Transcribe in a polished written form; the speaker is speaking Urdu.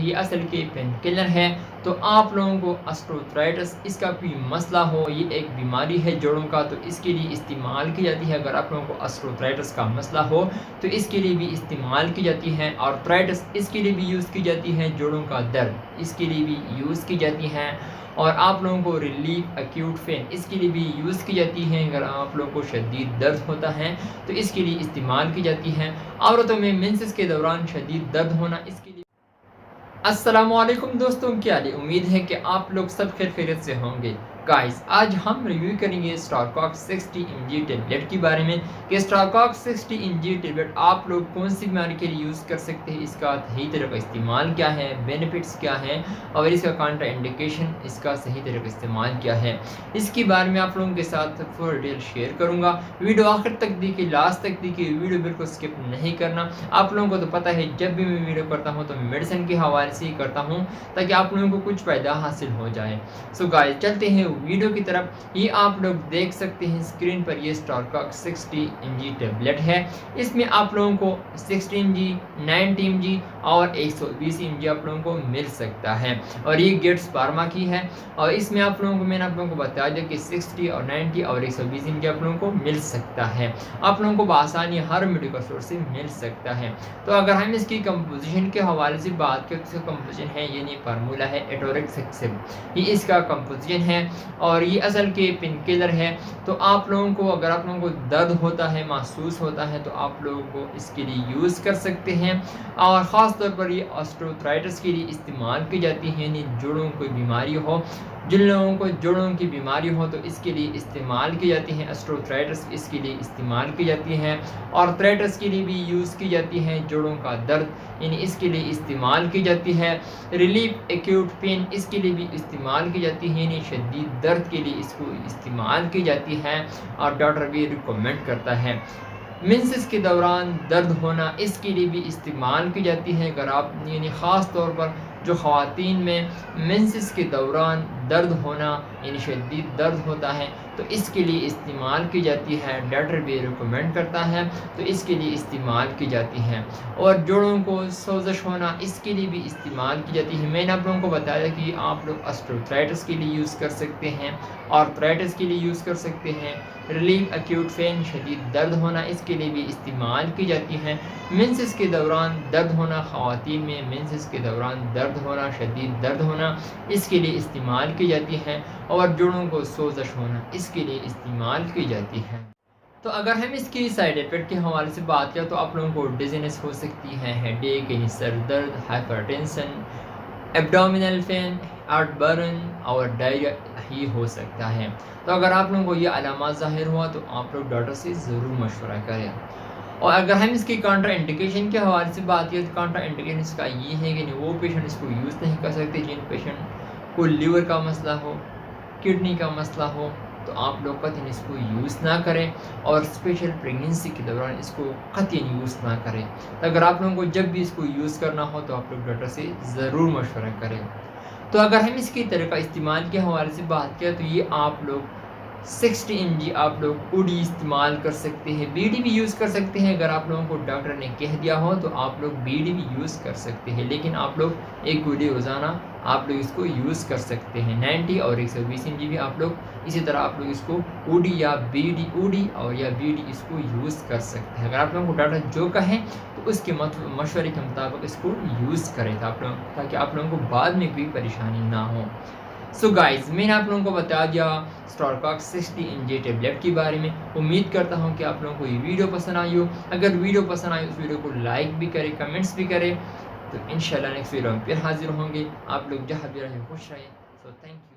یہ اصل کے پین کلر ہے۔ تو آپ لوگوں کو آسٹروتھرائٹس اس کا کوئی مسئلہ ہو، یہ ایک بیماری ہے جوڑوں کا، تو اس کے لیے استعمال کی جاتی ہے۔ اگر آپ لوگوں کو آسٹروتھرائٹس کا مسئلہ ہو تو اس کے لیے بھی استعمال کی جاتی ہے۔ آرتھرائٹس اس کے لیے بھی یوز کی جاتی ہے، جوڑوں کا درد اس کے لیے بھی یوز کی جاتی ہے۔ اور آپ لوگوں کو ریلیف ایکیوٹ پین اس کے لیے بھی یوز کی جاتی ہے۔ اگر آپ لوگوں کو شدید درد ہوتا ہے تو اس کے لیے استعمال کی جاتی ہے۔ عورتوں میں مینسز کے دوران شدید درد ہونا اس کے لیے۔ السلام علیکم دوستوں، کیا حال ہے؟ امید ہے کہ آپ لوگ سب خیر خیریت سے ہوں گے۔ گائز آج ہم ریویو کریں گے اسٹارکاک 60 mg ٹیبلٹ کے بارے میں کہ اسٹارکاک 60 mg ٹیبلٹ آپ لوگ کون سی بیماری کے لیے یوز کر سکتے ہیں، اس کا صحیح طریقہ استعمال کیا ہے، بینیفٹس کیا ہیں اور اس کا کانٹرا انڈیکیشن، اس کا صحیح طریقہ استعمال کیا ہے، اس کے بارے میں آپ لوگوں کے ساتھ فل ڈیٹیل شیئر کروں گا۔ ویڈیو آخر تک دیکھیے، لاسٹ تک دیکھیے، ویڈیو بالکل اسکپ نہیں کرنا۔ آپ لوگوں کو تو پتہ ہے جب بھی میں ویڈیو کرتا ہوں تو میڈیسن کے حوالے سے ہی کرتا ہوں تاکہ آپ لوگوں کو کچھ فائدہ حاصل ہو جائے۔ سو گائز چلتے ہیں ویڈیو کی طرف۔ یہ آپ لوگ دیکھ سکتے ہیں اسکرین پر، یہ اسٹارکاک 60 mg ٹیبلٹ ہے۔ اس میں آپ لوگوں کو 60 mg 90 mg اور 120 mg آپ لوگوں کو مل سکتا ہے، اور یہ گیٹس فارما کی ہے۔ اور اس میں آپ لوگوں کو میں نے آپ لوگوں کو بتا دیا کہ 60 اور 90 اور 120 mg آپ لوگوں کو مل سکتا ہے، آپ لوگوں کو بآسانی ہر میڈیکل اسٹور سے مل سکتا ہے۔ تو اگر ہم اس کی کمپوزیشن کے حوالے سے بات کریں تو اس کا کمپوزیشن ہے، یعنی فارمولا ہے ایٹورکسیکسب، یہ اس کا کمپوزیشن ہے اور یہ اصل کے پین کلر ہے۔ تو آپ لوگوں کو اگر آپ لوگوں کو درد ہوتا ہے، محسوس ہوتا ہے، تو آپ لوگوں کو اس کے لیے یوز کر سکتے ہیں۔ اور خاص طور پر یہ آسٹروتھرائٹس کے لیے استعمال کی جاتی ہے، یعنی جوڑوں کوئی بیماری ہو، جن لوگوں کو جوڑوں کی بیماری ہو تو اس کے لیے استعمال کی جاتی ہے۔ آسٹروتھرائٹس اس کے لیے استعمال کی جاتی ہے، اور آرتھرائٹس کے لیے بھی یوز کی جاتی ہے، جوڑوں کا درد یعنی اس کے لیے استعمال کی جاتی ہے۔ ریلیف ایکیوٹ پین اس کے لیے بھی استعمال کی جاتی ہے، یعنی شدید درد کے لیے اس کو استعمال کی جاتی ہے، اور ڈاکٹر بھی ریکمینڈ کرتا ہے۔ مینسز کے دوران درد ہونا اس کے لیے بھی استعمال کی جاتی ہے۔ اگر آپ یعنی خاص طور پر جو خواتین میں مینسز کے دوران درد ہونا یعنی شدید درد ہوتا ہے تو اس کے لیے استعمال کی جاتی ہے، ڈاکٹر بھی ریکمینڈ کرتا ہے تو اس کے لیے استعمال کی جاتی ہے۔ اور جوڑوں کو سوزش ہونا اس کے لیے بھی استعمال کی جاتی ہے۔ میں نے آپ لوگوں کو بتایا کہ آپ لوگ آسٹروتھرائٹس کے لیے یوز کر سکتے ہیں، آرتھرائٹس کے لیے یوز کر سکتے ہیں، ریلیف ایکیوٹ پین شدید درد ہونا اس کے لیے بھی استعمال کی جاتی ہے۔ مینسز کے دوران درد ہونا، خواتین میں مینسز کے دوران درد ہونا، شدید درد ہونا اس کے لیے استعمال کی جاتی ہے، اور جوڑوں کو سوزش ہونا اس کے لیے استعمال کی جاتی ہے۔ تو اگر ہم اس کی سائیڈ ایفیکٹ کے حوالے سے بات کریں تو آپ لوگوں کو ڈیزینس ہو سکتی ہے، ہیڈ ایک یعنی سر درد، hypertension, abdominal pain, heartburn اور ڈائریا ہی ہو سکتا ہے۔ تو اگر آپ لوگوں کو یہ علامات ظاہر ہوا تو آپ لوگ ڈاکٹر سے ضرور مشورہ کریں۔ اور اگر ہم اس کی کانٹرا انڈیکیشن کے حوالے سے بات کریں تو کانٹرا انڈیکیشن اس کا یہ ہے کہ وہ پیشنٹ اس کو یوز نہیں کر سکتے جن پیشنٹ کو لیور کا مسئلہ ہو، کڈنی کا مسئلہ ہو، تو آپ لوگ قطعاً اس کو یوز نہ کریں، اور اسپیشل پریگنینسی کے دوران اس کو قطعاً یوز نہ کریں۔ تو اگر آپ لوگوں کو جب بھی اس کو یوز کرنا ہو تو آپ لوگ ڈاکٹر سے ضرور مشورہ کریں۔ تو اگر ہم اس کی طریقہ استعمال کے حوالے سے بات کریں تو یہ آپ لوگ 60 mg آپ لوگ او ڈی استعمال کر سکتے ہیں، بی ڈی بھی یوز کر سکتے ہیں۔ اگر آپ لوگوں کو ڈاکٹر نے کہہ دیا ہو تو آپ لوگ بی ڈی بھی یوز کر سکتے ہیں، لیکن آپ لوگ ایک گولی روزانہ آپ لوگ اس کو یوز کر سکتے ہیں۔ 90 اور 120 mg بھی آپ لوگ اسی طرح آپ لوگ اس کو او ڈی یا بی ڈی، او ڈی اور یا بی ڈی اس کو یوز کر سکتے ہیں۔ اگر آپ لوگوں کو ڈاکٹر جو کہیں تو اس کے مشورے کے مطابق اس کو یوز کریں تاکہ آپ لوگوں کو بعد میں کوئی پریشانی نہ ہو۔ سو گائز میں نے آپ لوگوں کو بتا دیا اسٹارکاک 60 mg ٹیبلٹ کے بارے میں۔ امید کرتا ہوں کہ آپ لوگوں کو یہ ویڈیو پسند آئی ہو۔ اگر ویڈیو پسند آئی اس ویڈیو کو لائک بھی کریں، کمنٹس بھی کریں، تو انشاءاللہ نیکسٹ ویڈیو میں پھر حاضر ہوں گے۔ آپ لوگ جہاں بھی رہیں خوش رہیں۔ So thank you.